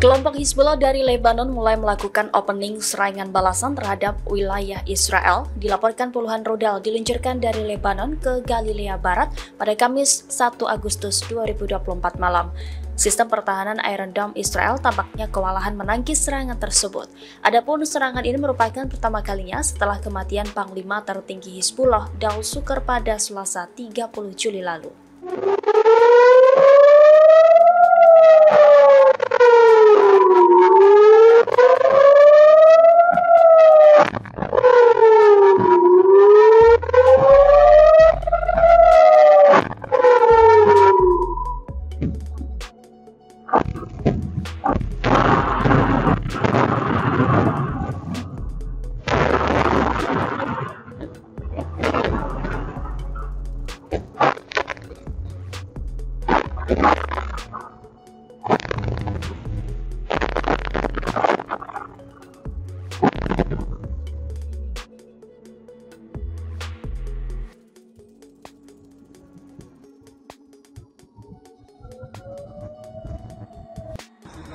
Kelompok Hizbullah dari Lebanon mulai melakukan opening serangan balasan terhadap wilayah Israel. Dilaporkan puluhan rudal diluncurkan dari Lebanon ke Galilea Barat pada Kamis 1 Agustus 2024 malam. Sistem pertahanan Iron Dome Israel tampaknya kewalahan menangkis serangan tersebut. Adapun serangan ini merupakan pertama kalinya setelah kematian Panglima tertinggi Hizbullah Daud Shukr pada Selasa 30 Juli lalu.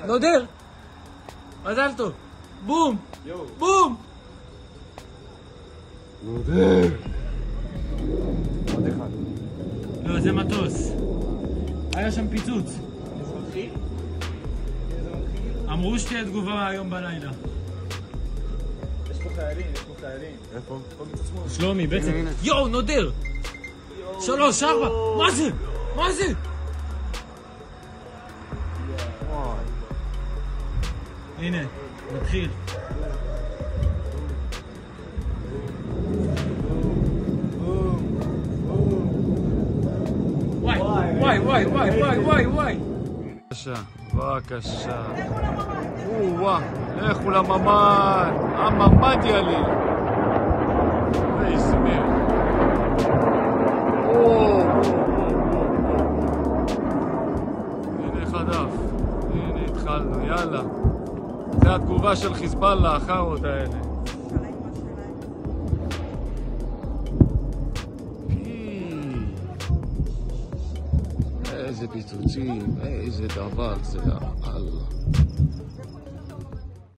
נודר! מזל טוב! בום! בום! נודר! עוד אחד. לא, זה מטוס. היה שם פיצוץ. אזרחי? אמרו שתהיה תגובה היום בלילה. יש פה חיילים, יש פה חיילים. איפה? פה מצד שמאל. שלומי, בעצם. יואו, נודר! 3, 4! מה זה? מה זה? הנה, מתחיל. וואי, וואי, וואי, וואי, וואי, וואי, וואי. בבקשה, בבקשה. וואה, לכו לממ"ד. הממ"ד יליל. איזה מר. הנה חדף. הנה התחלנו, יאללה. זה התגובה של חיזבאללה, החארות האלה. איזה פיצוצים, איזה דבר זה, אללה.